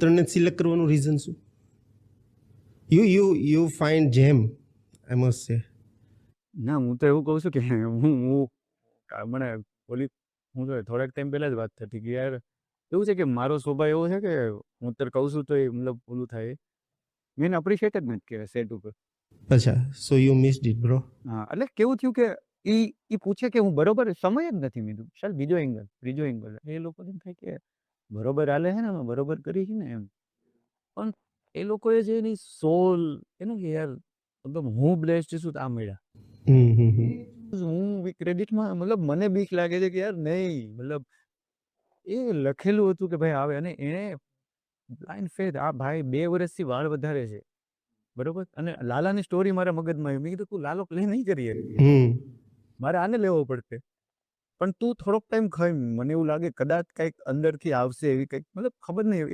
ત્રણને સિલેક્ટ કરવાનું રીઝન શું? યુ ફાઇન્ડ જેમ, આઈ મસ્ટ સે. ના, હું તો એવું કહું છું કે મને ઓલી હું તો થોડાક ટાઈમ પહેલા જ વાત થતી કે યાર એવું છે કે મારો સ્વભાવ એવો છે કે હું અત્યારે કહું છું તો એ મતલબ ઓલું થાય. મેં અપ્રિશિએટ જ નથી કર્યા સેટ ઉપર. અચ્છા, so you missed it bro. હા, એટલે કેવું થયું કે ઈ પૂછે કે હું બરોબર સમય જ નથી મીધું. ચાલ ત્રીજો એંગલ એ લોકો એમ થાય કે બરોબર હાલે છે ને, અમે બરોબર કરી છે ને એમ. પણ એ લોકોએ જે એની સોલ એનું કે યાર મતલબ હું બ્લેસ્ડ છું તો આ મળ્યા. હું ક્રેડિટમાં મતલબ મને બીક લાગે છે કે યાર નહીં, મતલબ એ લખેલું હતું કે ભાઈ આવે, અને એને બ્લાઇન્ડ ફેથ આ ભાઈ 2 વર્ષથી વાળ વધારે છે બરોબર, અને લાલાની સ્ટોરી મારા મગજમાં આવી. મેં કીધું તું લાલો પ્લે નહીં કરીએ, મારે આને લેવો પડશે. પણ તું થોડોક ટાઈમ ખાઈ, મને એવું લાગે કદાચ કંઈક અંદરથી આવશે એવી કંઈક, મતલબ ખબર નહીં.